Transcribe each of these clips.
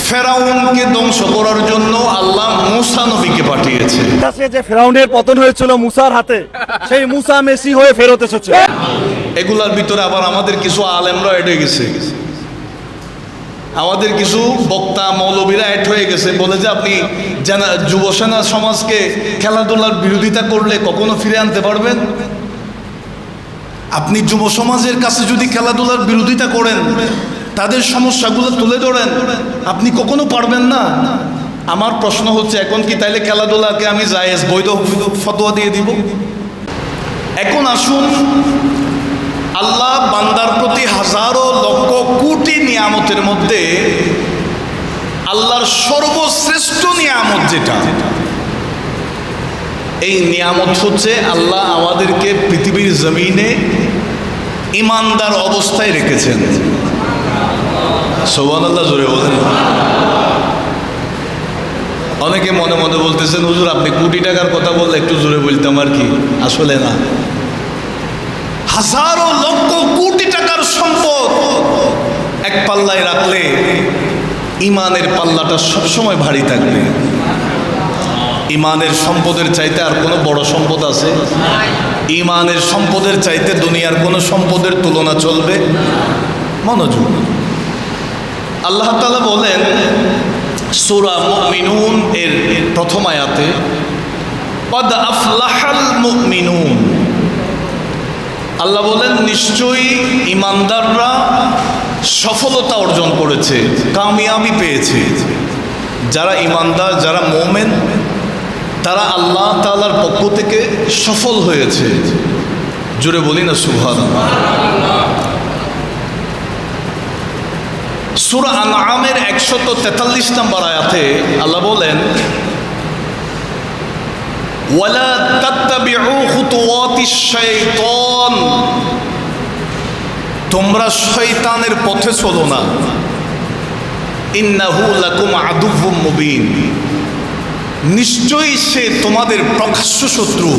ফেরাউনকে ধ্বংস করার জন্য আল্লাহ মূসা নবীকে পাঠিয়েছে। যে ফেরাউনের পতন হয়েছিল মুসার হাতে, সেই মুসা মেসি হয়ে ফেরত এসেছে। এগুলার ভিতরে আবার আমাদের কিছু আলেমরা এড হয়ে গেছে, আমাদের কিছু বক্তা মৌলবীরা এড হয়ে গেছে, বলে যে আপনি যুব সেনা সমাজকে খেলাধুলার বিরোধিতা করলে কখনো ফিরে আনতে পারবেন? আপনি যুব সমাজের কাছে যদি খেলাধুলার বিরোধিতা করেন, তাদের সমস্যাগুলো তুলে ধরেন, আপনি কখনো পারবেন না। আমার প্রশ্ন হচ্ছে, এখন কি তাইলে খেলাধুলাকে আমি জায়েজ বৈধ ফতোয়া দিয়ে দিব? এখন আসুন, আল্লাহ বান্দার প্রতি হাজারো লক্ষ কোটি নিয়ামতের মধ্যে আল্লাহর সর্বশ্রেষ্ঠ নিয়ামত যেটা, এই নিয়ামত হচ্ছে আল্লাহ আমাদেরকে পৃথিবীর জমিনে ইমানদার অবস্থায় রেখেছেন। সুবহানাল্লাহ, জোরে বলেন। অনেকে মনে মনে বলতেছেন, হুজুর আপনি কোটি টাকার কথা বললে একটু জোরে বলতাম আর কি। আসলে না, হাজারো লক্ষ কোটি টাকার সম্পদ এক পাল্লায় রাখলে ইমানের পাল্লাটা সবসময় ভারী থাকবে। ইমানের সম্পদের চাইতে আর কোনো বড় সম্পদ আছে? ইমানের সম্পদের চাইতে দুনিয়ার কোনো সম্পদের তুলনা চলবে? মনোযোগ, আল্লাহ তাআলা বলেন সূরা মুমিনুন এর প্রথম আয়াতে, ক্বাদ আফলাহাল মুমিনুন। আল্লাহ বলেন নিশ্চয়ই ইমানদাররা সফলতা অর্জন করেছে, কামিয়াবি পেয়েছে। যারা ইমানদার, যারা মুমিন, তারা আল্লাহ তাআলার পক্ষ থেকে সফল হয়েছে। জোরে বলি না সুবহানাল্লাহ। সূরা আনআমের 143 নম্বর আয়াতে আল্লাহ বলেন, ওয়ালা তাত্তাবিউ খুতুওয়াতিশ শাইতান। তোমরা শয়তানের পথে চলো না। ইন্নাহু লাকুম আদুউম মুবিন। নিশ্চয়ই সে তোমাদের প্রকাশ্য শত্রু।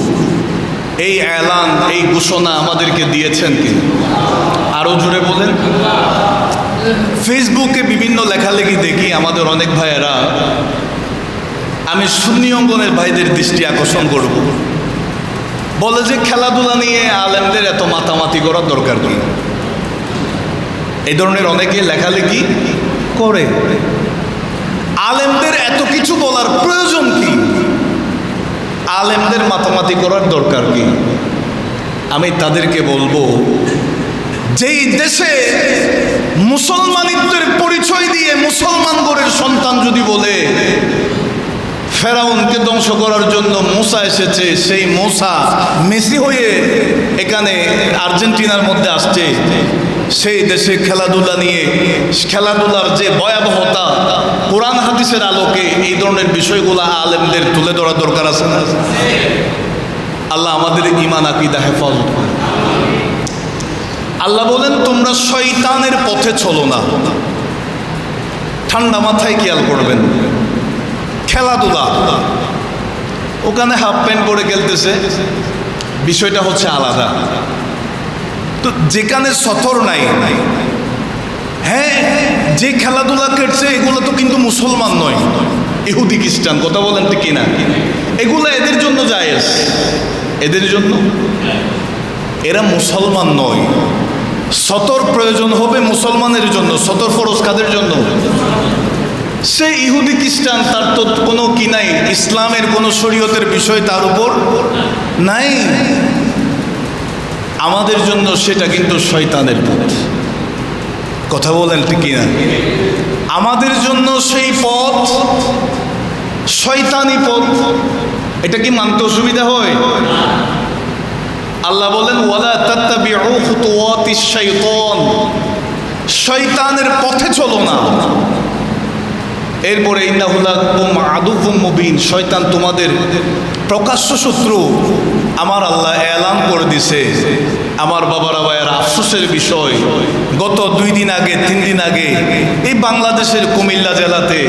এই এলান, এই ঘোষণা আমাদেরকে দিয়েছেন কি? আরো জোরে বলেন। ফেসবুকে বিভিন্ন লেখালেখি দেখি আমাদের অনেক ভাইয়েরা, আমি সুন্নি অঙ্গনের ভাইদের দৃষ্টি আকর্ষণ করব, বলে যে খেলাধুলা নিয়ে আলেমদের এত মাতামাতি করার দরকার কি? এই ধরনের অনেকে লেখালেখি করে। আলেমদের এত কিছু বলার প্রয়োজন কি? আলেমদের মাতামাতি করার দরকার কি? আমি তাদেরকে বলবো, যেই দেশে মুসলমানিত্বের পরিচয় দিয়ে মুসলমান ঘরের সন্তান যদি বলে ফেরাউনকে ধ্বংস করার জন্য মূসা এসেছে, সেই মূসা মেসি হয়ে এখানে আর্জেন্টিনার মধ্যে আসছে, সেই দেশে খেলাধুলা নিয়ে, খেলাধুলার যে ভয়াবহতা কোরআন হাদিসের আলোকে এই ধরনের বিষয়গুলো আলেমদের তুলে ধরা দরকার আছে না? আল্লাহ আমাদের ঈমান আকীদা হেফাজত করুন। আল্লাহ বলেন তোমরা শয়তানের পথে চলো না। ঠান্ডা মাথায় খেয়াল করবেন, খেলাধুলা, ওখানে হাফ প্যান্ট পরে খেলতেছে, বিষয়টা হচ্ছে আলাদা। তো যেখানে সতর নাই, হ্যাঁ, যে খেলাধুলা করছে এগুলো তো কিন্তু মুসলমান নয়, ইহুদি খ্রিস্টান। কথা বলেন ঠিক কিনা? এগুলো এদের জন্য জায়েজ, এদের জন্য। এরা মুসলমান নয়। সতর প্রয়োজন হবে মুসলমানের জন্য। সতর ফরজ কাদের জন্য? সে ইহুদি খ্রিস্টান, তার তো কোনো কি নাই, ইসলামের কোনো শরীয়তের বিষয় তার উপর নাই। আমাদের জন্য সেটা কিন্তু শয়তানের পথ। কথা বলেন ঠিক কিনা? আমাদের জন্য সেই পথ শয়তানি পথ। এটা কি মানতে অসুবিধা হয়? আল্লাহ বলেন ওয়ালা তাত্তাবিউ খুতুওয়াতিশ শাইতান। শয়তানের পথে চলো না। এরপরে ইন্নাহু লাকুম আদুউম মুবিন। শয়তান তোমাদের প্রকাশ্য শত্রু। আমার আল্লাহ এলান করে দিছে। আমার বাবারা ভাইয়েরা, আফসোসের বিষয়, গত 2 দিন আগে 3 দিন আগে এই বাংলাদেশের কুমিল্লা জেলাতে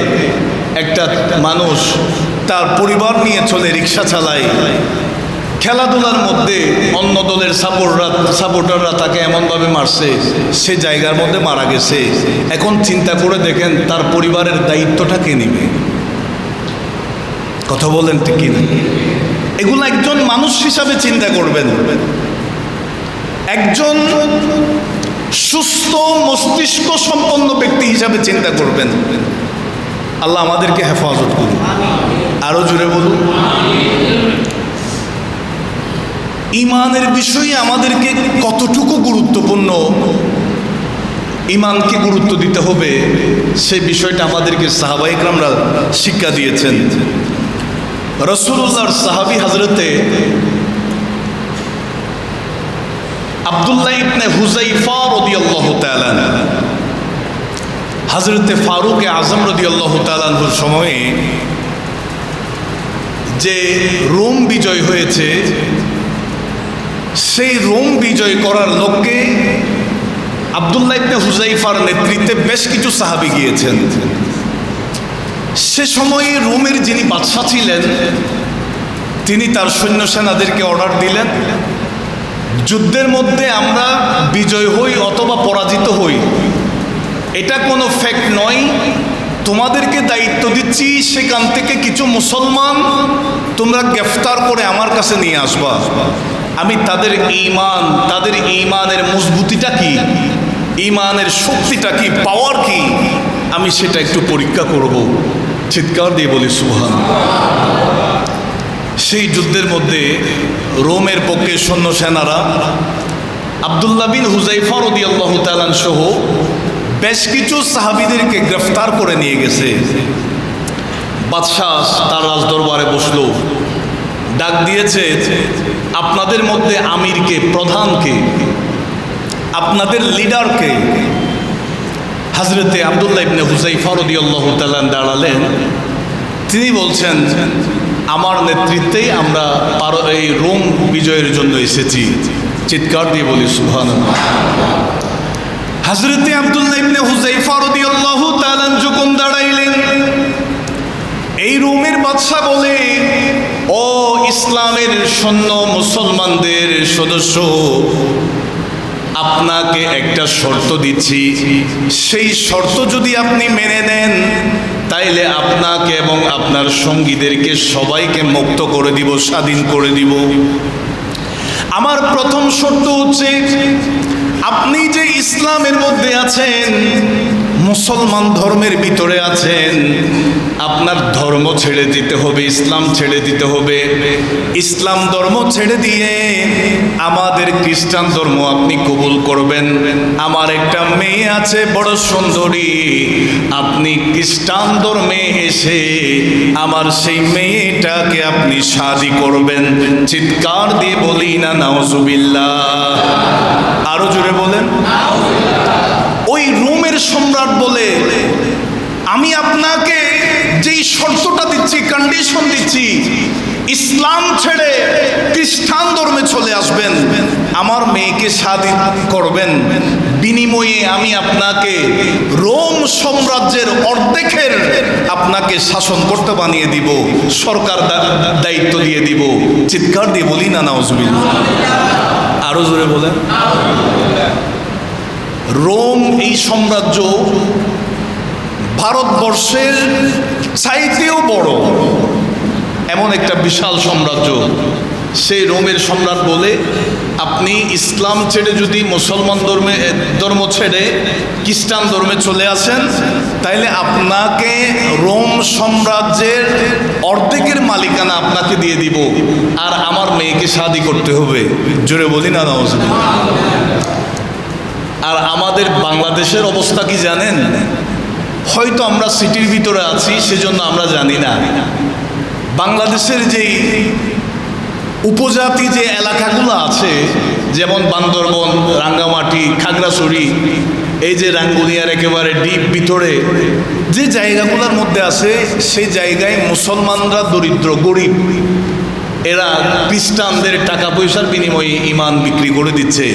একটা মানুষ তার পরিবার নিয়ে চলে রিক্সা চালায়, খেলাধুলার মধ্যে অন্য দলের সাপোর্টাররা তাকে এমনভাবে মারছে, সে জায়গার মধ্যে মারা গেছে। এখন চিন্তা করে দেখেন তার পরিবারের দায়িত্বটা কে নেবে? কথা বলেন ঠিক কিনা? এগুলো একজন মানুষ হিসাবে চিন্তা করবেন, একজন সুস্থ মস্তিষ্ক সম্পন্ন ব্যক্তি হিসাবে চিন্তা করবেন। আল্লাহ আমাদেরকে হেফাজত করুন। আরো জোরে বলুন। ঈমানের বিষয়ে আমাদেরকে কতটুকু গুরুত্বপূর্ণ, ঈমানকে গুরুত্ব দিতে হবে, সেই বিষয়টা আমাদেরকে সাহাবায়ে কেরামরা শিক্ষা দিয়েছেন। রাসূলুল্লাহর সাহাবী হযরতে আব্দুল্লাহ ইবনে হুযাইফা রাদিয়াল্লাহু তাআলা আনহু, হযরতে ফারুক আযম রাদিয়াল্লাহু তাআলা আনহুর সময়ে যে রোম বিজয় হয়েছে, সেই রোম বিজয় করার লক্ষ্যে আব্দুল্লাহ ইবনে হুযাইফার নেতৃত্বে বেশ কিছু সাহাবী গিয়েছেন। সে সময়ে রোমের যিনি বাদশা ছিলেন, তিনি তার সৈন্য সেনাদেরকে অর্ডার দিলেন, যুদ্ধের মধ্যে আমরা বিজয় হই অথবা পরাজিত হই, এটা কোনো ফ্যাক্ট নয়, তোমাদেরকে দায়িত্ব দিচ্ছি সেখান থেকে কিছু মুসলমান তোমরা গ্রেফতার করে আমার কাছে নিয়ে আসবা। আমি তাদের ঈমান, তাদের ঈমানের মজবুতিটা কি, ঈমানের শক্তিটা কি, পাওয়ার কি, আমি সেটা একটু পরীক্ষা করব। চিৎকার দিয়ে বলি সুবহানাল্লাহ। সেই যুদ্ধের মধ্যে রোমের পক্ষে সৈন্য সেনারা আব্দুল্লাহ বিন হুযাইফা রাদিয়াল্লাহু তাআলা সহ বেশ কিছু সাহাবীদেরকে গ্রেফতার করে নিয়ে গেছে। বাদশাহ তার রাজদরবারে বসলো, ডাক দিয়েছে, আপনাদের মধ্যে আমিরকে, প্রধানকে, আপনাদের লিডারকে? হযরতে আব্দুল্লাহ ইবনে হুযাইফা রাদিয়াল্লাহু তাআলা দাঁড়ালেন। তিনি বলছেন, আমার নেতৃত্বেই আমরা এই রোম বিজয়ের জন্য এসেছি। চিৎকার দিয়ে বলি সুবহানাল্লাহ। হযরতে আব্দুল্লাহ ইবনে হুযাইফা রাদিয়াল্লাহু তাআলা যখন দাঁড়াইলেন, এই রোমের বাদশা বলে, ও ইসলামের সৈন্য মুসলমানদের সদস্য, আপনাকে একটা শর্ত দিচ্ছি, সেই শর্ত যদি আপনি মেনে নেন তাইলে আপনাকে এবং আপনার সঙ্গীদেরকে সবাইকে মুক্ত করে দিব, স্বাধীন করে দিব। আমার প্রথম শর্ত হচ্ছে, আপনি যে ইসলামের মধ্যে আছেন, মুসলমান ধর্মের ভিতরে আছেন, আপনার ধর্ম ছেড়ে দিতে হবে, ইসলাম ছেড়ে দিতে হবে। ইসলাম ধর্ম ছেড়ে দিয়ে আমাদের খ্রিস্টান ধর্ম আপনি কবুল করবেন। আমার একটা মেয়ে আছে বড় সুন্দরী, আপনি খ্রিস্টান ধর্মে এসে আমার সেই মেয়েটাকে আপনি শাদী করবেন। চিৎকার দিয়ে বলি না নাউজুবিল্লাহ? আরো জোরে বলেন। ওই রোমের সম্রাট বলে, আমি আপনাকে যেই শর্তটা দিচ্ছি, কন্ডিশন দিচ্ছি, ইসলাম ছেড়ে খ্রিস্টান ধর্মে চলে আসবেন, আমার মেয়েকে শাদী করবেন, বিনিময়ে আমি আপনাকে রোম সাম্রাজ্যের অর্ধেকের আপনাকে শাসনকর্তা বানিয়ে দিব, সরকার দায়িত্ব দিয়ে দিব। চিৎকার দিয়ে বলি না নাউজুবিল্লাহ? আরো জোরে বলেন। রোম এই সাম্রাজ্য ভারতবর্ষের চাইতেও বড় এমন একটা বিশাল সাম্রাজ্য। সেই রোমের সম্রাট বলে, আপনি ইসলাম ছেড়ে যদি মুসলমান ধর্ম ছেড়ে খ্রিস্টান ধর্মে চলে আসেন, তাইলে আপনাকে রোম সাম্রাজ্যের অর্ধেকের মালিকানা আপনাকে দিয়ে দিব, আর আমার মেয়েকে শাদী করতে হবে। জোরে বলি না নাউজুবিল্লাহ? আর আমাদের বাংলাদেশের অবস্থা কি জানেন? হয়তো আমরা সিটির ভিতরে আছি, সেজন্য আমরা জানি না। বাংলাদেশের যেই উপজাতি যে এলাকাগুলো আছে, যেমন বান্দরবন, রাঙ্গামাটি, খাগড়াছড়ি, এই যে রাঙ্গুনিয়ার একেবারে ডিপ ভিতরে যে জায়গাগুলোর মধ্যে আছে, সেই জায়গায় মুসলমানরা দরিদ্র, গরিব, এরা খ্রিস্টানদের টাকা পয়সার বিনিময়ে ঈমান বিক্রি করে দিচ্ছে।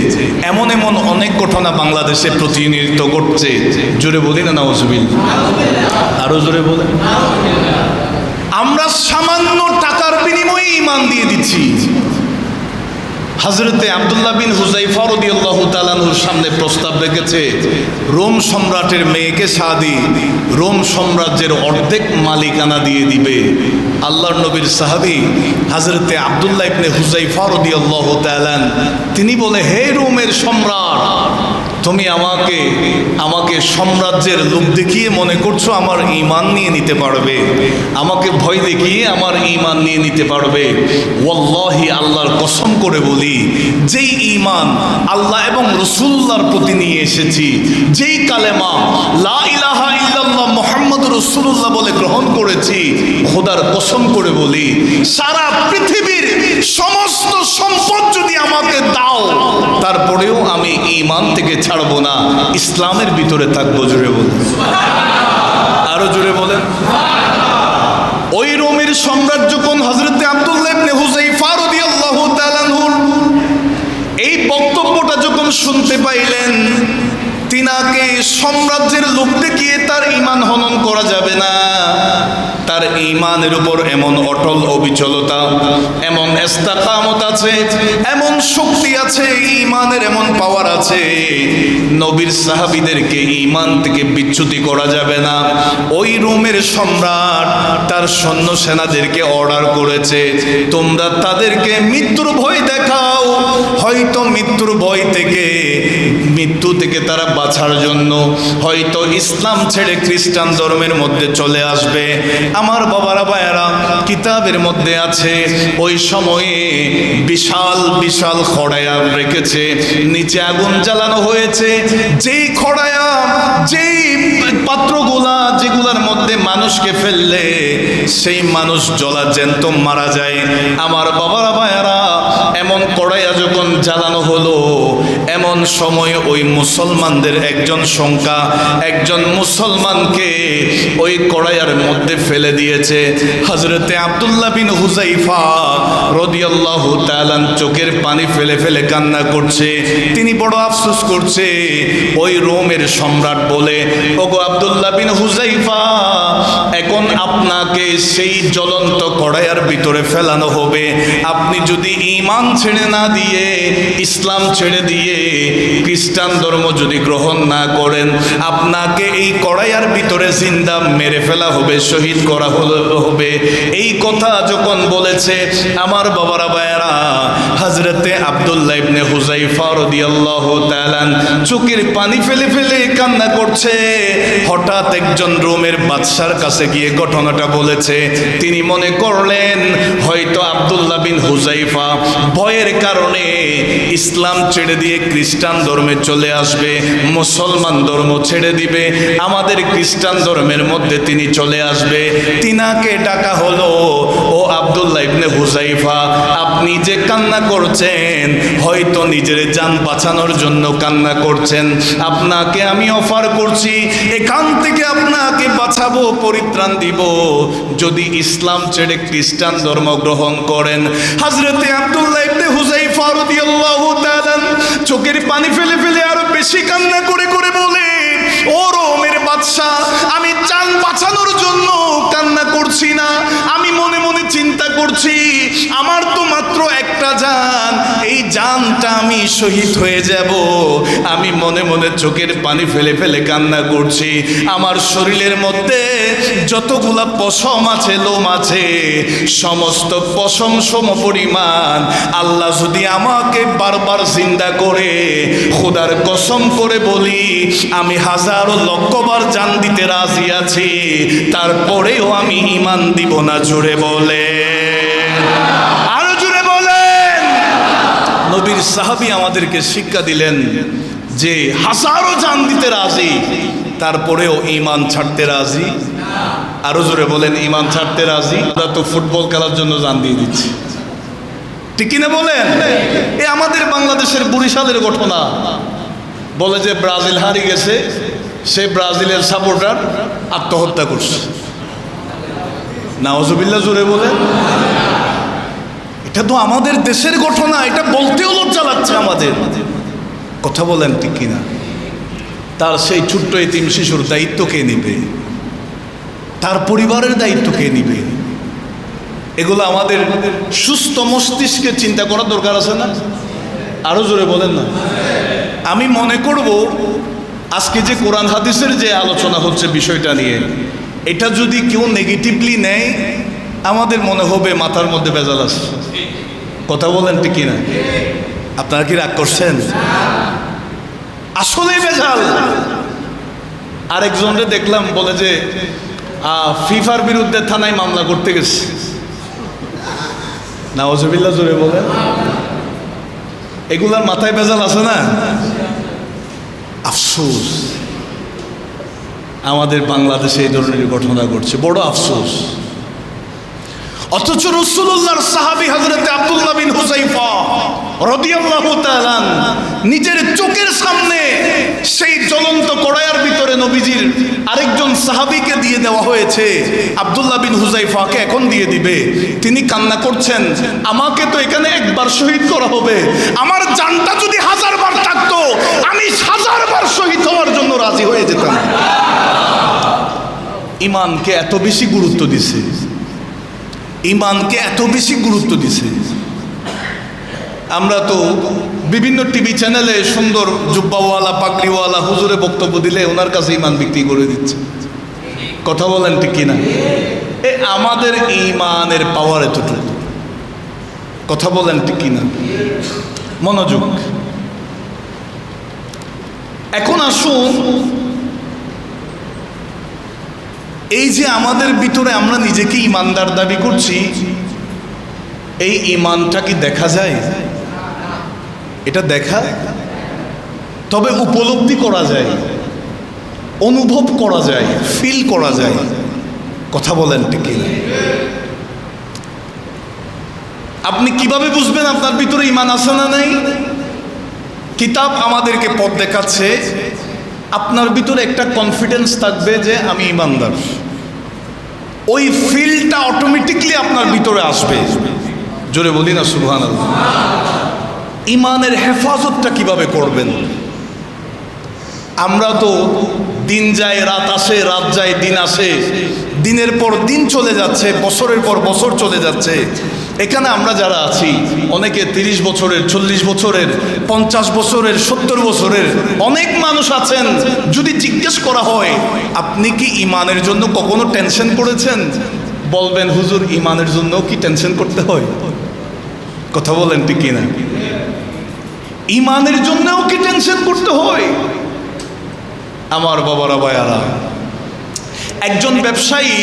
এমন এমন অনেক ঘটনা বাংলাদেশে প্রতিনিয়ত ঘটছে। জোরে বলি না নাউজুবিল্লাহ? আরো জোরে বলেন। আমরা সামান্য টাকার বিনিময়ে ঈমান দিয়ে দিচ্ছি। হযরতে আব্দুল্লাহ বিন হুযাইফা রাদিয়াল্লাহু তাআলা আনহুর সামনে প্রস্তাব রেখেছে, রোম সম্রাটের মেয়েকে শাদি, রোম সাম্রাজ্যের অর্ধেক মালিকানা দিয়ে দিবে। আল্লাহর নবীর সাহাবী হযরতে আব্দুল্লাহ ইবনে হুযাইফা রাদিয়াল্লাহু তাআলা তিনি বলে, হে রোমের সম্রাট, তুমি আমাকে সাম্রাজ্যের লোভ দেখিয়ে মনে করছো আমার ঈমান নিয়ে নিতে পারবে, আমাকে ভয় দেখিয়ে আমার ঈমান নিয়ে নিতে পারবে। ওয়াল্লাহি, আল্লাহর কসম করে বলি, যেই ঈমান আল্লাহ এবং রাসূলুল্লাহর প্রতি নিয়ে এসেছি, যেই কালেমা লা ইলাহা ইল্লাল্লাহ মুহাম্মাদুর রাসূলুল্লাহ বলে গ্রহণ করেছি, খোদার কসম করে বলি, সারা পৃথিবীর সমস্ত সম্পদ যদি আমাকে দাও, তারপরেও আমি ঈমান থেকে ছাড়বো না, ইসলামের ভিতরে থাকবো। জোরে বলেন, আরো জোরে বলেন। ওই রোমের সম্রাট যখন হযরতে আব্দুল্লাহ ইবনে হুযাইফা রাদিয়াল্লাহু তাআলা আনহুর এই বক্তব্যটা যখন শুনতে পাইলেন, তিনাকে সাম্রাজ্যের লোভ দেখিয়ে তার ঈমান হনন করা যাবে না। তার ঈমানের উপর এমন অটল অবিচলতা, এমন ইস্তেকামত আছে, এমন শক্তি আছে, ঈমানের এমন পাওয়ার আছে, নবীর সাহাবীদেরকে ঈমান থেকে বিচ্যুতি করা যাবে না। ওই রোমের সম্রাট তার সৈন্য সেনাদেরকে অর্ডার করেছে, তোমরা তাদেরকে মৃত্যুর ভয় দেখাও, হয়তো মৃত্যুর ভয় থেকে, মৃত্যু থেকে তারা বাঁচার জন্য হয়তো ইসলাম ছেড়ে খ্রিস্টান ধর্মের মধ্যে চলে আসবে। আমার বাবারা ভাইয়েরা, কিতাবের মধ্যে আছে ওই সময়ে বিশাল বিশাল খড়ায়া রেখেছে, নিচে আগুন জ্বালানো হয়েছে, যেই খড়ায়া, যেই পাত্রগুলা, যেগুলার মধ্যে মানুষকে ফেললে সেই মানুষ জ্বলা জ্যান্ত মারা যায়। আমার বাবারা ভাইয়েরা, এমন কড়াইয়া যখন জ্বালানো হলো, এমন সময় ওই মুসলমানদের একজন মুসলমানকে ওই কড়াইয়ার মধ্যে ফেলে দিয়েছে। হযরতে আব্দুল্লাহ বিন হুযাইফা রাদিয়াল্লাহু তাআলা চোখের পানি ফেলে ফেলে কান্না করছে, তিনি বড় আফসোস করছে। ওই রোমের সম্রাট বলে, ওগো আব্দুল্লাহ বিন হুযাইফা, এখন আপনাকে সেই জ্বলন্ত কড়াইয়ার ভিতরে ফেলানো হবে। আপনি যদি ঈমান ছেড়ে না দিয়ে, ইসলাম ছেড়ে দিয়ে খ্রিস্টান ধর্ম যদি গ্রহণ না করেন, আপনাকে এই কড়াইয়ার ভিতরে জিন্দা মেরে ফেলা হবে, শহীদ করা হবে। এই কথা যখন বলেছে, আমার বাবারা ভাইয়েরা, হযরতে আব্দুল্লাহ ইবনে হুযাইফা রাদিয়াল্লাহু তাআলা চোখের পানি ফেলে ফেলে কান্না করছে। হঠাৎ একজন রোমের বাদশার কাছে গিয়ে ঘটনাটা বলেছে। তিনি মনে করলেন হয়তো আব্দুল্লাহ বিন হুযাইফা ভয়ের কারণে ইসলাম ছেড়ে দিয়ে খ্রিস্টান ধর্মে চলে আসবে, মুসলমান ধর্ম ছেড়ে দিবে, আমাদের খ্রিস্টান ধর্মের মধ্যে তিনি চলে আসবে। তিনাকে ডাকা হলো, ও আব্দুল্লাহ ইবনে হুযাইফা, আপনি যে কান্না করছেন, হয়তো নিজের জান বাঁচানোর জন্য কান্না করছেন, আপনাকে আমি অফার করছি, এখান থেকে আপনাকে বাঁচাবো, পরিত্রাণ দিব, যদি ইসলাম ছেড়ে খ্রিস্টান ধর্ম গ্রহণ করেন। হযরতে আব্দুল্লাহ ইবনে হুযাইফা রাদিয়াল্লাহু তাআলা চোখের পানি ফেলে ফেলে আরো বেশি কান্না করে করে বলে, ও রোমের বাদশা, আমি জান বাঁচানোর জন্য কান্না করছি না, আমি মনে মনে চিন্তা করছি, আমার তো মাত্র একটা জান, এই জানটা আমি শহীদ হয়ে যাব। আমি মনে মনে চোখের পানি ফেলে ফেলে কান্না করছি। আমার শরীরের মধ্যে যতগুলা পশম আছে, লোম আছে, সমস্ত পশম সম পরিমাণ আল্লাহ যদি আমাকে বারবার জিন্দা করে, খোদার কসম করে বলি, আমি হাজারো লক্ষবার জান দিতে রাজি আছি, তারপরেও আমি ঈমান দিব না। জোরে বলে, আরো জোরে বলেন। নবীর সাহাবী আমাদেরকে শিক্ষা দিলেন যে হাজারো জান দিতে রাজি, তারপরেও ঈমান ছাড়তে রাজি। আরো জোরে বলেন, ঈমান ছাড়তে রাজি। আমরা তো ফুটবল খেলার জন্য জান দিয়ে দিচ্ছি, ঠিক কিনা বলেন? এ আমাদের বাংলাদেশের বরিশালের ঘটনা। বলে যে ব্রাজিল হারিয়ে গেছে, সে ব্রাজিলের সাপোর্টার আত্মহত্যা করছে। নাউজুবিল্লাহ, জোরে বলে। এটা তো আমাদের দেশের ঘটনা, এটা বলতেও লজ্জা লাগছে আমাদের। কথা বলেন ঠিক কিনা? তার সেই ছোট্ট এতিম শিশুর দায়িত্ব কে নিবে? তার পরিবারের দায়িত্ব কে নিবে? এগুলো আমাদের সুস্থ মস্তিষ্কে চিন্তা করার দরকার আছে না? আরো জোরে বলেন না। আমি মনে করব আজকে যে কোরআন হাদিসের যে আলোচনা হচ্ছে বিষয়টা নিয়ে, এটা যদি কেউ নেগেটিভলি নেয়, আমাদের মনে হবে মাথার মধ্যে ভেজাল আছে। কথা বলেন ঠিক কিনা? আপনারা কি রাগ করছেন? আসলেই ভেজাল। আরেকজনরে দেখলাম বলে যে ফিফার বিরুদ্ধে থানায় মামলা করতে গেছে। নাওজুবিল্লাহ, জোরে বলেন। এগুলার মাথায় ভেজাল আছে না? আফসোস, আমাদের বাংলাদেশে এই ধরনের ঘটনা ঘটছে, বড় আফসোস। অথচ রাসূলুল্লাহর সাহাবী হযরত আব্দুল্লাহ বিন হুযায়ফা রাদিয়াল্লাহু তাআলা নিজের চোখের সামনে সেই জ্বলন্ত কড়াইয়ের ভিতরে নবীজির আরেকজন সাহাবীকে দিয়ে দেওয়া হয়েছে। আব্দুল্লাহ বিন হুযায়ফাকে এখন দিয়ে দিবে। তিনি কান্না করছেন, আমাকে তো এখানে একবার শহীদ করা হবে, আমার জানটা যদি 1000 বার থাকতো আমি 1000 বার শহীদ হওয়ার জন্য রাজি হয়ে যেতাম। ঈমানকে এত বেশি গুরুত্ব দিছে, ঈমানকে এত বেশি গুরুত্ব দিছে। আমরা তো বিভিন্ন টিভি চ্যানেলে সুন্দর জুব্বাওয়ালা পাগড়িওয়ালা হুজুরে বক্তব্য দিলে ওনার কাছে ঈমান বিক্রি করে দিচ্ছে। কথা বলেন ঠিক কিনা? আমাদের ঈমানের পাওয়ার এতটুকু। কথা বলেন ঠিক কিনা? মনোযোগ। এখন আসুন, এই যে আমাদের ভিতরে আমরা নিজেকে ঈমানদার দাবি করছি, এই ঈমানটা কি দেখা যায়? এটা দেখা, তবে উপলব্ধি করা যায়, অনুভব করা যায়, ফিল করা যায়। কথা বলেন ঠিক কিনা? আপনি কিভাবে বুঝবেন আপনার ভিতরে ঈমান আছে না নাই? কিতাব আমাদেরকে পথ দেখাচ্ছে। আপনার ভিতরে একটা কনফিডেন্স থাকবে যে আমি ঈমানদার, ওই ফিলটা অটোমেটিকলি আপনার ভিতরে আসবে। জোরে বলি না সুবহানাল্লাহ। ঈমানের হেফাজতটা কিভাবে করবেন? আমরা তো দিন যায় রাত আসে, রাত যায় দিন আসে, দিনের পর দিন চলে যাচ্ছে, বছরের পর বছর চলে যাচ্ছে। এখানে আমরা যারা আছি অনেকে 30 বছরের, 40 বছরের, 50 বছরের, 70 বছরের অনেক মানুষ আছেন। যদি জিজ্ঞেস করা হয় আপনি কি ঈমানের জন্য কখনো টেনশন করেছেন, বলবেন হুজুর ঈমানের জন্য কি টেনশন করতে হয়? কথা বলেন ঠিক কিনা? ঈমানের জন্যও কি টেনশন করতে হয়? আমার বাবারা ভাইয়ারা, একজন ব্যবসায়ী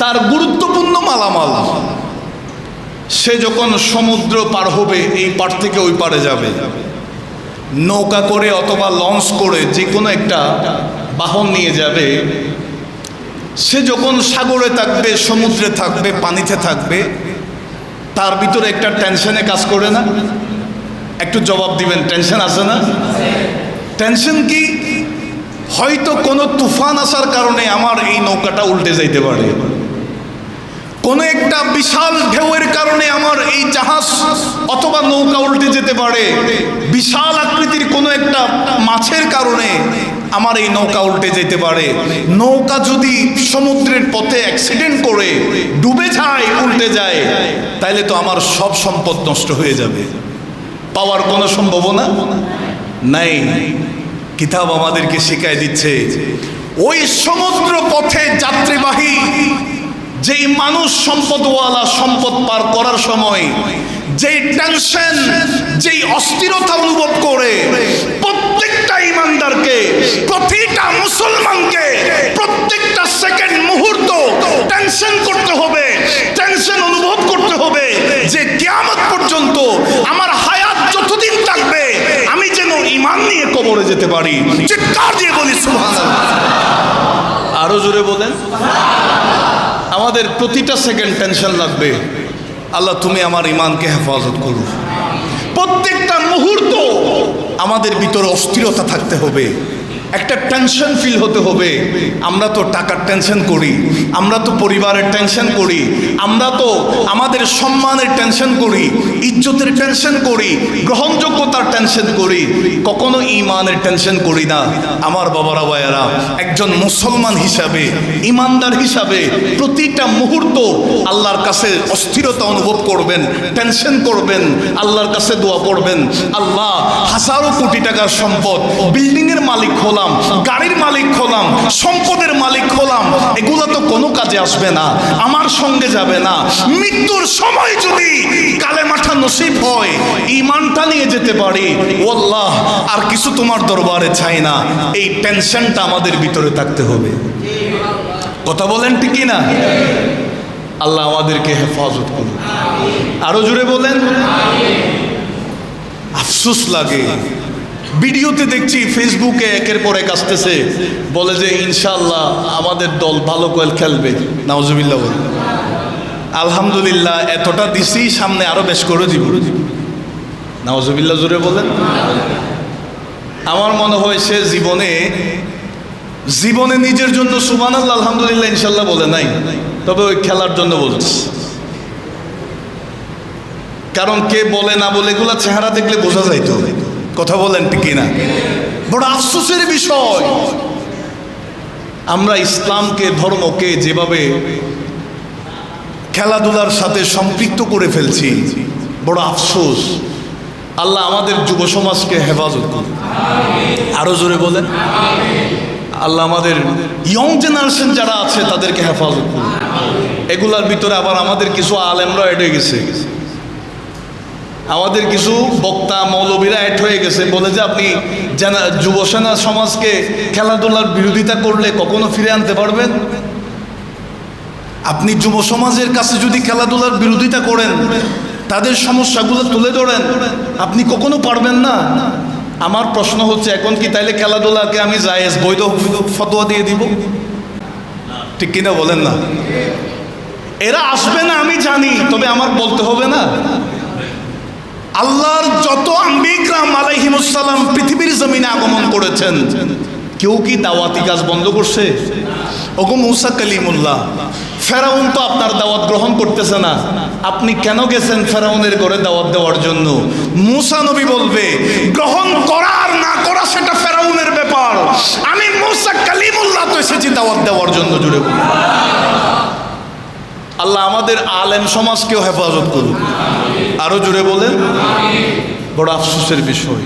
তার গুরুত্বপূর্ণ মালামাল সে যখন সমুদ্র পার হবে, এই পার থেকে ওই পারে যাবে, নৌকা করে অথবা লঞ্চ করে যে কোনো একটা বাহন নিয়ে যাবে, সে যখন সাগরে থাকবে, সমুদ্রে থাকবে, পানিতে থাকবে, তার ভিতরে একটা টেনশনে কাজ করে না? একটু জবাব দিবেন, টেনশন আছে না? টেনশন কি? হয়তো কোনো তুফান আসার কারণে আমার এই নৌকাটা উল্টে যাইতে পারে, কোনো একটা বিশাল ঢেউয়ের কারণে আমার এই জাহাজ অথবা নৌকা উল্টে যেতে পারে, বিশাল আকৃতির কোনো একটা মাছের কারণে আমার এই নৌকা উল্টে যেতে পারে। নৌকা যদি সমুদ্রের পথে অ্যাক্সিডেন্ট করে ডুবে যায়, উল্টে যায়, তাইলে তো আমার সব সম্পদ নষ্ট হয়ে যাবে, পাওয়ার কোনো সম্ভাবনা নাই। কিতাব আমাদেরকে শিখাই দিচ্ছে ওই সমুদ্র পথে যাত্রীবাহী যেই মানুষ সম্পদওয়ালা, সম্পদ পার করার সময় যেই টেনশন, যেই অস্থিরতা অনুভব করে, প্রত্যেকটা ঈমানদারকে, প্রতিটা মুসলমানকে প্রত্যেকটা সেকেন্ড মুহূর্ত টেনশন করতে হবে, টেনশন অনুভব করতে হবে যে কিয়ামত পর্যন্ত আমার হায়াত যতদিন থাকবে আমি যেন ঈমান নিয়ে কবরে যেতে পারি। চিৎকার দিয়ে বলি সুবহানাল্লাহ। আরো জোরে বলেন। আমাদের প্রতিটা সেকেন্ড টেনশন লাগবে, আল্লাহ তুমি আমার ঈমানকে হেফাজত করো। প্রত্যেকটা মুহূর্ত আমাদের ভিতরে অস্থিরতা থাকতে হবে, একটা টেনশন ফিল হতে হবে। আমরা তো টাকার টেনশন করি, আমরা তো পরিবারের টেনশন করি, আমরা তো আমাদের সম্মানের টেনশন করি, ইজ্জতের টেনশন করি, গ্রহণযোগ্যতার টেনশন করি, কখনো ঈমানের টেনশন করি না। আমার বাবারা ভাইয়েরা, একজন মুসলমান হিসাবে, ইমানদার হিসাবে প্রতিটা মুহূর্ত আল্লাহর কাছে অস্থিরতা অনুভব করবেন, টেনশন করবেন, আল্লাহর কাছে দোয়া করবেন, আল্লাহ হাজারো কোটি টাকার সম্পদ, বিল্ডিংয়ের মালিক হলাম, গাড়ির মালিক হলাম, সম্পদের মালিক হলাম, এগুলো তো কোনো কাজে আসবে না, আমার সঙ্গে যাবে না। মৃত্যুর সময় যদি কালেমাটা নসিব হয়, ঈমানটা নিয়ে যেতে পারি, ওয়াল্লাহ আর কিছু তোমার দরবারে চাই না। এই টেনশনটা আমাদের ভিতরে থাকতে হবে। কথা বলেন ঠিক কি না? আল্লাহ আমাদেরকে হেফাজত করুন। আরো জোরে বলেন। আফসোস লাগে, ভিডিওতে দেখছি ফেসবুকে একের পর এক আসতেছে, বলে যে ইনশাআল্লাহ আমাদের দল ভালো করে খেলবে। নাউজুবিল্লাহ বলে। আলহামদুলিল্লাহ, এতটা দিছি, সামনে আরো বেশ করে দিব। নাউজুবিল্লাহ জোরে বলেন। আমার মনে হয় সে জীবনে নিজের জন্য সুবহানাল্লাহ আলহামদুলিল্লাহ ইনশাআল্লাহ বলে নাই, তবে ওই খেলার জন্য বলছে। কারণ কে বলে না বলে এগুলা চেহারা দেখলে বোঝা যাইতো। কথা বলেন ঠিক কিনা? বড় আফসোসের বিষয়, আমরা ইসলামকে, ধর্মকে যেভাবে খেলাধুলার সাথে সম্পৃক্ত করে ফেলছি, বড় আফসোস। আল্লাহ আমাদের যুব সমাজকে হেফাজত করুন। আরো জোরে বলেন। আল্লাহ আমাদের ইয়ং জেনারেশন যারা আছে তাদেরকে হেফাজত করুন। এগুলার ভিতরে আবার আমাদের কিছু আলেমরা এড হয়ে গেছে, আমাদের কিছু বক্তা মৌলবীরা অ্যাড হয়ে গেছে, বলে যে আপনি যুব সেনা সমাজকে খেলাধুলার বিরোধিতা করলে কখনো ফিরে আনতে পারবেন? আপনি যুব সমাজের কাছে যদি খেলাধুলার বিরোধিতা করেন, তাদের সমস্যাগুলো তুলে ধরেন, আপনি কখনো পারবেন না। আমার প্রশ্ন হচ্ছে, এখন কি তাইলে খেলাধুলাকে আমি জায়েজ, বৈধ ফতোয়া দিয়ে দিব? ঠিক কিনা বলেন না? এরা আসবে না আমি জানি, তবে আমার বলতে হবে না? আল্লাহর যত আম্বিয়া কিরাম আলাইহিমুস সালাম পৃথিবীর জমিনে আগমন করেছেন, কেউ কি দাওয়াতি কাজ বন্ধ করছে? ওগো মুসা কালিমুল্লাহ, ফেরাউন তো আপনার দাওয়াত গ্রহণ করতেছে না, আপনি কেন গেছেন ফেরাউনের ঘরে দাওয়াত দেওয়ার জন্য? মুসা নবী বলবে, গ্রহণ করা আর না করা সেটা ফেরাউনের ব্যাপার, আমি মুসা কালিমুল্লাহ তো এসেছি দাওয়াত দেওয়ার জন্য। জুড়ে বলুন। আল্লাহ আমাদের আলেম সমাজকেও হেফাজত করুন। আরো জোরে বলেন। বড় আফসোসের বিষয়,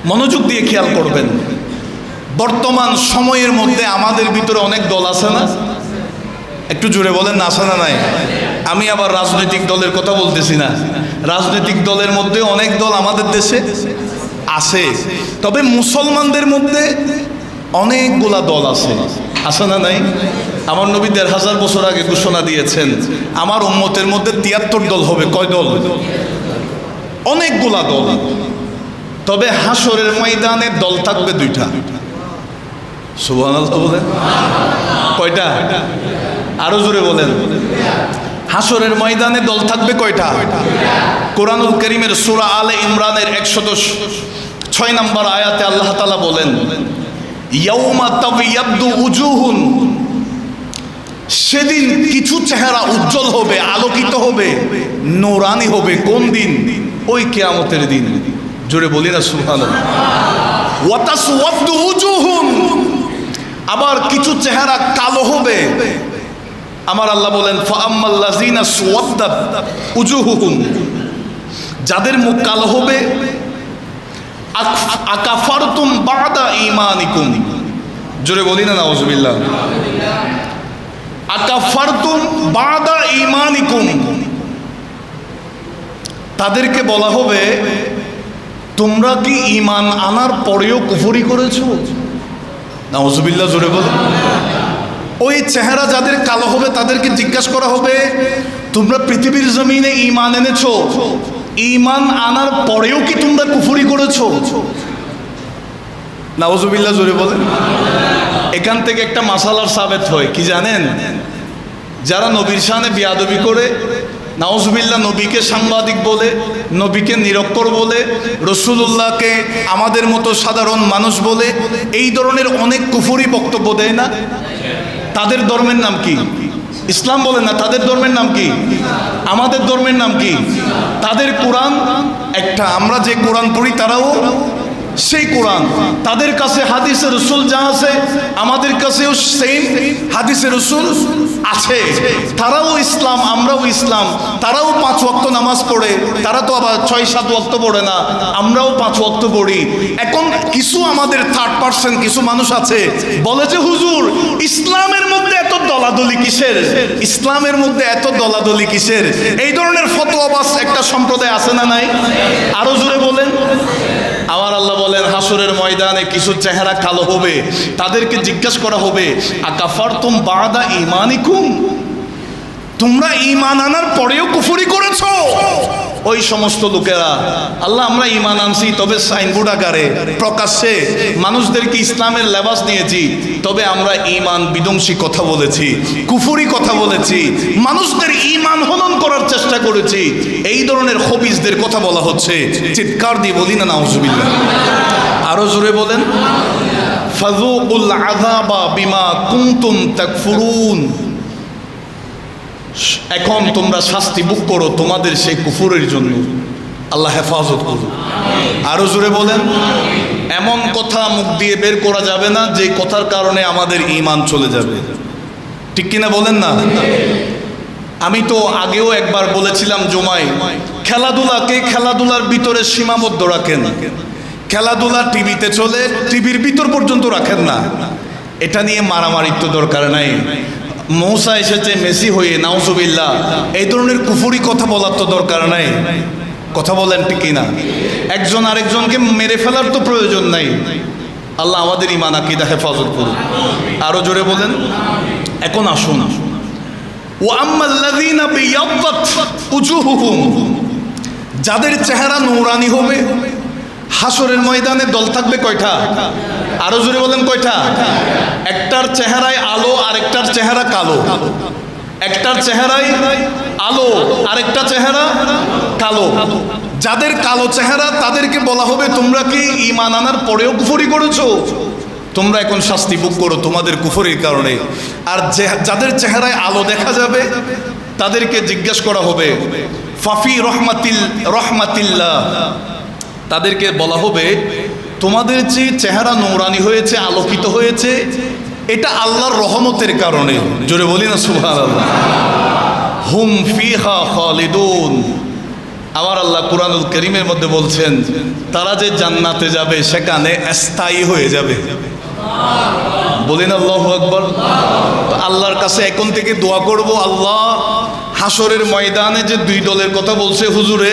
মনোযোগ দিয়ে খেয়াল করবেন, বর্তমান সময়ের মধ্যে আমাদের ভিতরে অনেক দল আছে না? একটু জোরে বলেন না, আছে না নাই? আমি আবার রাজনৈতিক দলের কথা বলতেছি না, রাজনৈতিক দলের মধ্যে অনেক দল আমাদের দেশে আছে, তবে মুসলমানদের মধ্যে অনেকগুলা দল আছে, আছে না নাই? আমার নবী ১৫০০ বছর আগে ঘোষণা দিয়েছেন, আমার উম্মতের মধ্যে ৭৩ দল হবে। কয় দল? অনেকগুলা দল। তবে হাসরের ময়দানে দল থাকবে ২টা। সুবহানাল্লাহ বলেন। কয়টা? আরো জোরে বলেন। হাসরের ময়দানে দল থাকবে কয়টা? কোরআনুল কারীমের সূরা আলে ইমরানের ১০৬ নম্বর আয়াতে আল্লাহ তাআলা বলেন, ইয়াউমা তাবিয়াদ্দু উজুহুন, সেদিন কিছু চেহারা উজ্জ্বল হবে, আলোকিত হবে, নূরানি হবে। কোন দিন? ওই কিয়ামতের দিন। জোরে বলি না সুবহানাল্লাহ। ওয়া তাসওয়াদ্দু উজুহুন, আবার কিছু চেহারা কালো হবে। আমার আল্লাহ বলেন, ফাআম্মাল্লাযিনা সুওয়াদ্দাত উজুহুহুম, যাদের মুখ কালো হবে, আকাফারতুম বাদা ঈমানিকুম। জোরে বলি না নাউযুবিল্লাহ। আকাফারতুম বাদা ঈমানিকুম, তাদেরকে বলা হবে, তোমরা কি ঈমান আনার পরেও কুফরি করেছো? নাউযুবিল্লাহ। জোরে বলো। ওই চেহারা যাদের কালো হবে তাদেরকে জিজ্ঞাসা করা হবে, তোমরা পৃথিবীর জমিনে ঈমান এনেছো, ঈমান আনার পরেও কি তোমরা কুফরি করেছো? নাউযুবিল্লাহ। জোরে বলেন। এখান থেকে একটা মাসালার সাবেত হয়, কি জানেন? যারা নবীর শানে বিয়াদবি করে, নাউজুবিল্লাহ, নবীকে সাংবাদিক বলে, নবীকে নিরক্ষর বলে, রসুলুল্লাহকে আমাদের মতো সাধারণ মানুষ বলে, এই ধরনের অনেক কুফরি বক্তব্য দেয় না? তাদের ধর্মের নাম কি? ইসলাম বলে না। তাদের ধর্মের নাম কি? আমাদের ধর্মের নাম কি? তাদের কোরআন একটা, আমরা যে কোরআন পড়ি তারাও সেই কোরআন। তাদের কাছে হাদিসে রসুল যা আছে আমাদের কাছেও সেম হাদিসে রসুল আছে। তারাও ইসলাম, আমরাও ইসলাম। তারাও 5 ওয়াক্ত নামাজ পড়ে, তারা তো আবার 6-7 ওয়াক্ত পড়ে না, আমরাও 5 ওয়াক্ত পড়ি। এখন কিছু আমাদের 3% কিছু মানুষ আছে বলে যে হুজুর ইসলামের মধ্যে এত দলাদলি কিসের? ইসলামের মধ্যে এত দলাদলি কিসের? এই ধরনের ফতোয়াবাজ একটা সম্প্রদায় আছে না নাই? আরো জোরে বলেন। আমার আল্লাহ বলেন হাসরের ময়দানে কিছু চেহারা কালো হবে, তাদেরকে জিজ্ঞাসা করা হবে আকাফারতুম বাদা ঈমানিকুম, তোমরা ঈমান আনার পরেও কুফরি করেছো? ওই সমস্ত লোকেরা, আল্লাহ আমরা ঈমান আনছি তবে সাইনবোর্ড আকারে প্রকাশ্যে মানুষদেরকে ইসলামের লেবাস নিয়েছি, তবে আমরা ঈমান বিধ্বংসী কথা বলেছি, কুফরি কথা বলেছি, মানুষদের ঈমান হনন করার চেষ্টা করেছি, এই ধরনের খবিসদের কথা বলা হচ্ছে। চিৎকার দিয়ে বলি না নাউজুবিল্লাহ? আরো জোরে বলেন। ফাযুকুল আযাবা বিমা কুনতুম তাকফুরুন, এখন তোমরা শাস্তি ভোগ করো তোমাদের সেই কুফরের জন্য। আল্লাহ হেফাজত করুন। আরো জোরে বলেন। এমন কথা মুখ দিয়ে বের করা যাবে না যে কথার কারণে আমাদের ঈমান চলে যাবে, ঠিক কিনা বলেন না? আমি তো আগেও একবার বলেছিলাম জুমায়, খেলাধুলাকে খেলাধুলার ভিতরে সীমাবদ্ধ রাখেন। খেলাধুলা টিভিতে চলে, টিভির ভিতর পর্যন্ত রাখেন না। এটা নিয়ে মারামারির তো দরকার নাই। মৌসা এসেছে মেসি হয়ে, নাউজুবিল্লাহ, এই ধরনের কুফরি কথা বলার তো দরকার নাই। কথা বলেন ঠিক কিনা? একজন আরেকজনকে মেরে ফেলার তো প্রয়োজন নাই। আল্লাহ আমাদের ঈমান আকীদা হেফাজত করুন। আরো জোরে বলেন। এখন আসুন, ওয়া আম্মাল্লাযীনা বিয়াদ্দাত উজুহুহুম, যাদের চেহারা নূরানি হবে, হাসরের ময়দানে দল থাকবে কয়টা? আরো জোরে বলেন কয়টা? একটার চেহারায় আলো, আরেকটার চেহারা কালো। একটার চেহারায় আলো, আরেকটা চেহারা কালো। যাদের কালো চেহারা তাদেরকে বলা হবে তোমরা কি ঈমান আনার পরেও কুফরি করেছো? তোমরা এখন শাস্তি ভোগ করো তোমাদের কুফরির কারণে। আর যাদের চেহারায় আলো দেখা যাবে তাদেরকে জিজ্ঞাসা করা হবে ফাফি রহমাতিল্লাহ, তাদেরকে বলা হবে তোমাদের যে চেহারা নূরানি হয়েছে, আলোকিত হয়েছে, এটা আল্লাহর রহমতের কারণে। জোরে বলি না সুবহানাল্লাহ। হুম ফিহা খালিদুন, আমার আল্লাহ কুরআনুল কারীমের মধ্যে বলছেন তারা যে জান্নাতে যাবে সেখানে স্থায়ী হয়ে যাবে। বলেন আল্লাহু আকবার। আল্লাহর কাছে এখন থেকে দোয়া করব, আল্লাহ হাসরের ময়দানে যে 2 দলের কথা বলছে হুজুরে,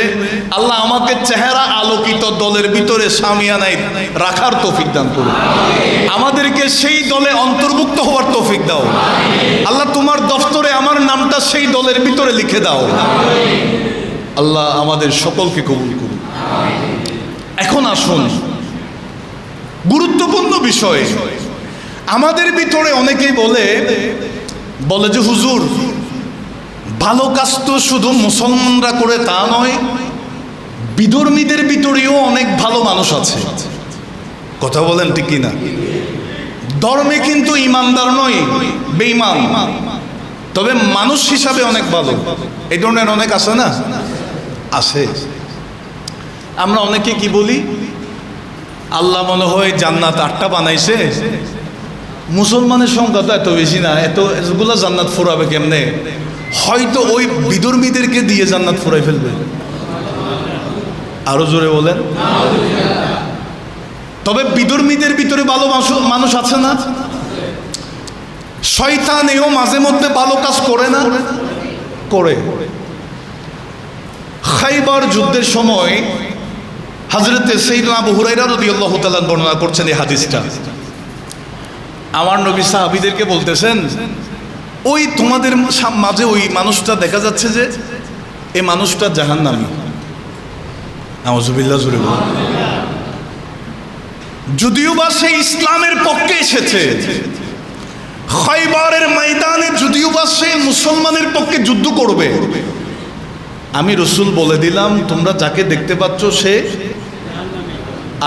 আল্লাহ আমাকে চেহারা আলোকিত দলের ভিতরে সামিয়ানায় রাখার তৌফিক দান করুন। আমাদেরকে সেই দলে অন্তর্ভুক্ত হওয়ার তৌফিক দাও। আল্লাহ তোমার দফতরে আমার নামটা সেই দলের ভিতরে লিখে দাও। আল্লাহ আমাদের সকলকে কবুল করুন। এখন আসুন গুরুত্বপূর্ণ বিষয়। আমাদের ভিতরে অনেকেই বলে যে হুজুর ভালো কাজ তো শুধু মুসলমানরা করে তা নয়, বিধর্মীদের ভিতরেও অনেক ভালো মানুষ আছে। কথা বলেন ঠিক কিনা? ধর্মে কিন্তু ইমানদার নয়, বেঈমান, তবে মানুষ হিসাবে অনেক ভালো। এই ধরনের অনেক আছে না? আছে। আমরা অনেকে কি বলি, আল্লাহ মনে হয় জান্নাত 8টা বানাইছে, মুসলমানের সংখ্যা তো এত বেশি না, এতগুলো জান্নাত ফুরাবে কেমনে? হয়তো ওই বিধর্মীদেরকে দিয়ে জান্নাত ফুরাই ফেলবে। আরো জোরে বলেন। তবে বিধর্মীদের ভিতরে ভালো মানুষ আছে না? শয়তান এও মাঝে মধ্যে ভালো কাজ করে না? করে। খাইবার যুদ্ধের সময় হযরত সাইয়েদনা আবু হুরায়রা রাদিয়াল্লাহু তাআলা বর্ণনা করছেন এই হাদিসটা। আমার নবী সাহাবীদেরকে বলতেছেন, ওই তোমাদের মাঝে ওই মানুষটা দেখা যাচ্ছে যে এই মানুষটা জাহান্নামী। নাউজুবিল্লাহ জোরে বলুন। যদিও বা সে ইসলামের পক্ষে এসেছে, খাইবারের ময়দানে যদিও বা সে মুসলমানের পক্ষে যুদ্ধ করবে, আমি রসুল বলে দিলাম তোমরা যাকে দেখতে পাচ্ছ সে,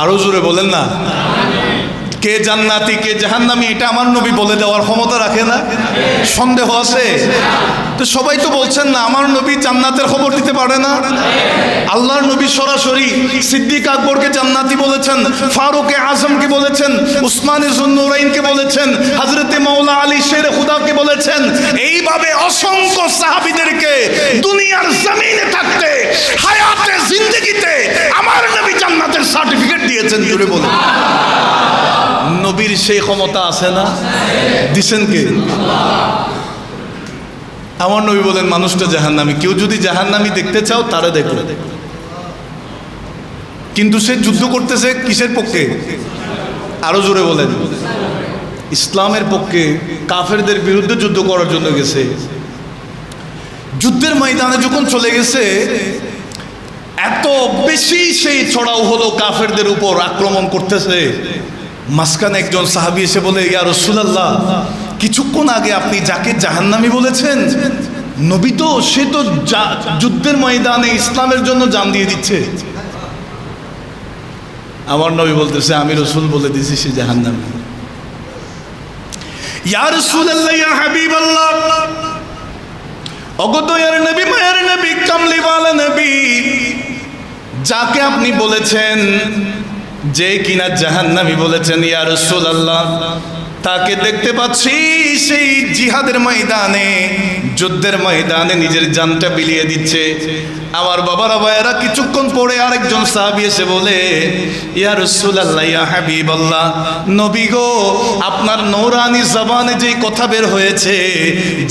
আরো জোরে বলেন না, কে জান্নাতি কে জাহান্নামী এটা আমার নবী বলে দেওয়ার ক্ষমতা রাখে না? সন্দেহ আছে? তো সবাই তো বলছেন না আমার নবী জান্নাতের খবর দিতে পারে না। আল্লাহর নবী সরাসরি সিদ্দিক আকবরকে জান্নাতি বলেছেন, ফারুক আজমকে বলেছেন, উসমানে জুন্নুরাইনকে বলেছেন, হযরতে মাওলা আলী শের খুদাকে বলেছেন। এইভাবে অসংখ্য সাহাবীদেরকে দুনিয়ার জমিনে থাকতে হায়াতে জিন্দেগিতে আমার নবী জান্নাতের সার্টিফিকেট দিয়েছেন। জুড়ে বলুন নবীর সেই ক্ষমতা আছে না? দিছেন কে? আমার নবী বলেন মানুষটা জাহান্নামী, কেউ যদি জাহান্নামী দেখতে চাও তারা দেখো। কিন্তু সে যুদ্ধ করতেছে কিসের পক্ষে? আরো জোরে বলেন। ইসলামের পক্ষে, কাফেরদের বিরুদ্ধে যুদ্ধ করার জন্য গেছে। যুদ্ধের ময়দানে যখন চলে গেছে এত বেশি সেই চড়াও হলো কাফেরদের উপর, আক্রমণ করতেছে। মাঝখানে একজন সাহাবী এসে বলে, ইয়া রাসূলুল্লাহ, কিছুক্ষণ আগে আপনি যাকে জাহান্নামী বলেছেন নবী তো, সে তো যুদ্ধের ময়দানে ইসলামের জন্য জান দিয়ে দিচ্ছে। আমার নবী বলতেছে আমি রসুল বলে দিছি সে জাহান্নামী। ইয়া রাসূলুল্লাহ, ইয়া হাবিবাল্লাহ, ওগো দয়ার নবী, মায়ের নবী, কামলিওয়ালা নবী, যাকে আপনি বলেছেন, যে কিনা জাহান্নামী বলেছেন, ইয়া রাসূলুল্লাহ, তাকে দেখতে পাচ্ছি সেই জিহাদের ময়দানে, যুদ্ধের ময়দানে নিজের জানটা বিলিয়ে দিচ্ছে। আমার বাবারা ভাইয়েরা, কিছুক্ষণ পরে আরেকজন সাহাবী এসে বলে, ইয়া রাসূলুল্লাহ, ইয়া হাবিবাল্লাহ, নবী গো, আপনার নূরানি জবানে যেই কথা বের হয়েছে,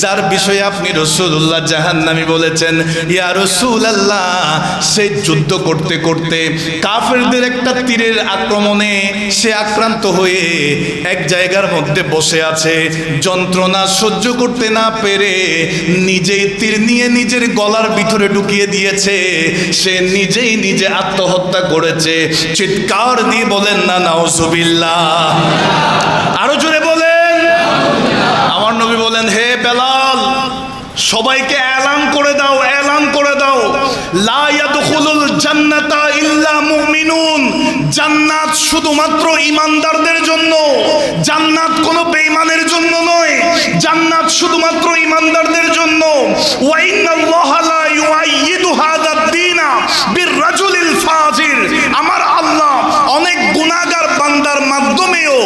যার বিষয়ে আপনি রাসূলুল্লাহ জাহান্নামী বলেছেন, ইয়া রাসূলুল্লাহ, সেই যুদ্ধ করতে করতে কাফেরদের একটা তীরের আক্রমণে সে আক্রান্ত হয়ে এক জায়গার মধ্যে বসে আছে। যন্ত্রণা সহ্য করতে না পেরে নিজেই তীর নিয়ে নিজের গলার ভিতরে ঢুকিয়ে দিয়েছে। সে নিজেই নিজে আত্মহত্যা করেছে। চিৎকার দিয়ে বলেন না নাউজুবিল্লাহ। আরো জোরে বলেন। আমার নবী বলেন, হে বেলাল, সবাইকে এলান করে দাও, এলান করে দাও, লা ইয়াদখুলুল জান্নাতা ইল্লা মুমিনুন, জান্নাত শুধুমাত্র ঈমানদারদের জন্য, জান্নাত কোনো বেঈমানের জন্য নয়, জান্নাত শুধুমাত্র ঈমানদারদের জন্য। ওয়া ইন্নাল্লাহা লা ইউআইয়িদু হাযাদ দীনা বিররাজুলিল ফাজির, আমার আল্লাহ অনেক গুনাহগার বান্দার মাধ্যমেও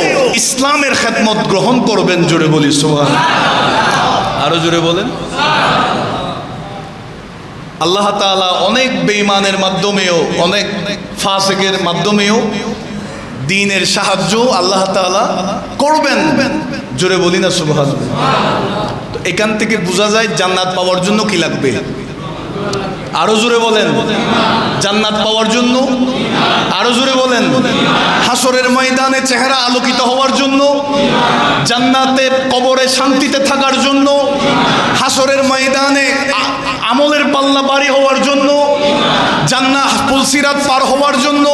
ইসলামের খেদমত গ্রহণ করবেন। জোরে বলি সুবহানাল্লাহ। আরো জোরে বলেন। আল্লাহ তাআলা অনেক বেঈমানের মাধ্যমেও, অনেক ফাসিকের মাধ্যমেও দ্বীনের সাহায্য আল্লাহ তাআলা করবেন। জোরে বলি না সুবহানাল্লাহ। তো এখান থেকে বোঝা যায় জান্নাত পাওয়ার জন্য কি লাগবে? আরো জোরে বলেন। জান্নাত পাওয়ার জন্য আরো জোরে বলেন। হাসরের ময়দানে চেহারা আলোকিত হওয়ার জন্য, জান্নাতে কবরে শান্তিতে থাকার জন্য, হাসরের ময়দানে আমলের পাল্লা বাড়ি হওয়ার জন্য, জান্নাত পুলসিরাত পার হওয়ার জন্য,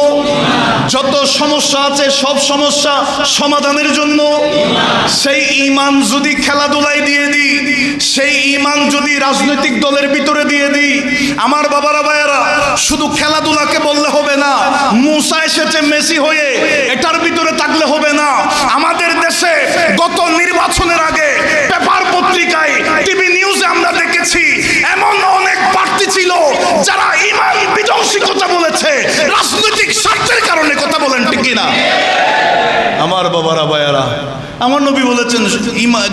যত সমস্যা আছে সব সমস্যা সমাধানের জন্য। সেই ঈমান যদি খেলাধুলায় দিয়ে দিই, সেই ঈমান যদি রাজনৈতিক দলের ভিতরে দিয়ে দিই, আমার বাবারা ভাইয়েরা, শুধু খেলাধুলাকে বললে হবে না, মুসা এসেছে মেসি হয়ে এটার ভিতরে থাকলে হবে না। আমাদের দেশে গত নির্বাচনের আগে পেপার পত্রিকায়, টিভি নিউজে আমরা দেখেছি এমন অনেক প্রার্থী ছিল যারা ঈমান বিধ্বংসী কথা বলেছে, রাজনৈতিক স্বার্থের কারণে কথা বলেন, ঠিক কিনা? আমার বাবারা ভাইয়েরা, আমার নবী বলেছেন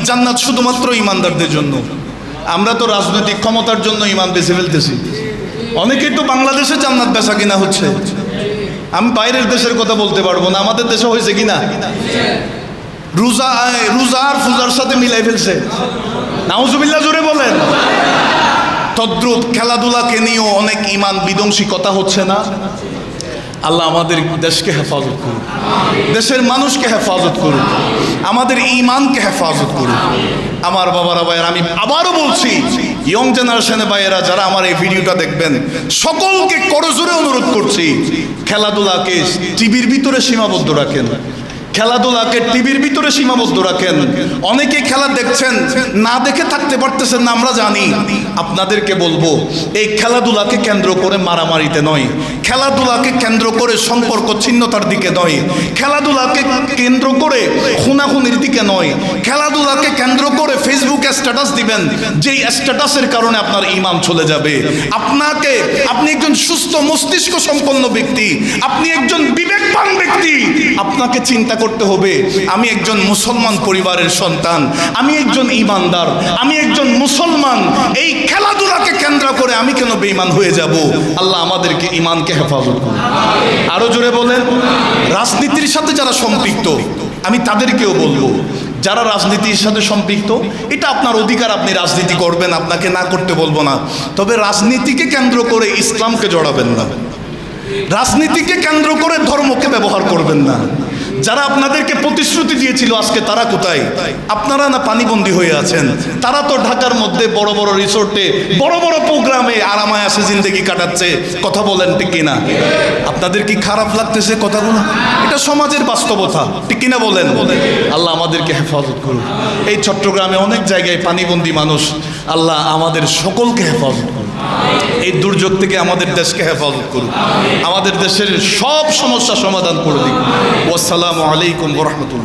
জান্নাত শুধুমাত্র ঈমানদারদের জন্য। আমরা তো রাজনৈতিক ক্ষমতার জন্য ঈমান বেছে ফেলতেছি। অনেকেই তো বাংলাদেশে জান্নাত বেচা কিনা হচ্ছে। আমি বাইরের দেশের কথা বলতে পারবো না, আমাদের দেশে হয়েছে কিনা? রোজা আর পূজার সাথে মিলাই ফেলছে। নাউজুবিল্লাহ, জোরে বলেন। তদ্রুপ খেলাধুলাকে নিয়েও অনেক ঈমান বিধ্বংসী কথা হচ্ছে না? আল্লাহ আমাদের দেশকে হেফাজত করুন, দেশের মানুষকে হেফাজত করুন, আমাদের ঈমানকে হেফাজত করুন। আমার বাবারা ভাইয়েরা, আমি আবারও বলছি, ইয়ং জেনারেশনের ভাইয়েরা যারা আমার এই ভিডিওটা দেখবেন, সকলকে করজোরে অনুরোধ করছি, খেলাধুলাকে টিভির ভিতরে সীমাবদ্ধ রাখেন। খেলাধুলাকে টিভির ভিতরে সীমাবদ্ধ রাখেন। অনেকে খেলা দেখছেন, না দেখে থাকতে পারতেছেন না, আমরা জানি। আপনাদেরকে বলবো, এই খেলাধুলাকে কেন্দ্র করে মারামারিতে নয়, খেলাধুলাকে কেন্দ্র করে সম্পর্ক ছিন্নতার দিকে নয়, খেলাধুলাকে কেন্দ্র করে খুনাখুনির দিকে নয়, খেলাধুলাকে কেন্দ্র করে ফেসবুকে স্ট্যাটাস দিবেন, যেই স্ট্যাটাসের কারণে আপনার ঈমান চলে যাবে। আপনি একজন সুস্থ মস্তিষ্ক সম্পন্ন ব্যক্তি, আপনি একজন বিবেকবান ব্যক্তি, আপনাকে চিন্তা করতে হবে, আমি একজন মুসলমান পরিবারের সন্তান, আমি একজন ঈমানদার, আমি একজন মুসলমান, এই খেলাধুলাকে কেন্দ্র করে আমি কেন বেঈমান হয়ে যাব? আল্লাহ আমাদেরকে ঈমানকে হেফাজত করুন। আরো জোরে বলেন। রাজনীতির সাথে যারা সম্পৃক্ত, আমি তাদেরকেও বলবো, যারা রাজনীতির সাথে সম্পৃক্ত, এটা আপনার অধিকার, আপনি রাজনীতি করবেন, আপনাকে না করতে বলবো না। তবে রাজনীতিকে কেন্দ্র করে ইসলামকে জড়াবেন না, রাজনীতিকে কেন্দ্র করে ধর্মকে ব্যবহার করবেন না। যারা আপনাদেরকে প্রতিশ্রুতি দিয়েছিল, আজকে তারা কোথায়? আপনারা না পানিবন্দী হয়ে আছেন। তারা তো ঢাকার মধ্যে বড় বড় রিসোর্টে, বড় বড় প্রোগ্রামে আরামায় আসে জিন্দেগি কাটাচ্ছে। কথা বলেন ঠিক কিনা? আপনাদের কি খারাপ লাগতেছে কথাগুলো? এটা সমাজের বাস্তবতা, ঠিক কিনা বলেন? আল্লাহ আমাদেরকে হেফাজত করুন। এই চট্টগ্রামে অনেক জায়গায় পানিবন্দী মানুষ, আল্লাহ আমাদের সকলকে হেফাজত করুন। এই দুর্যোগ থেকে আমাদের দেশকে হেফাজত করুন, আমাদের দেশের সব সমস্যা সমাধান করে দিন। ওয়াসসালামু আলাইকুম ওয়া রাহমাতুল্লাহ।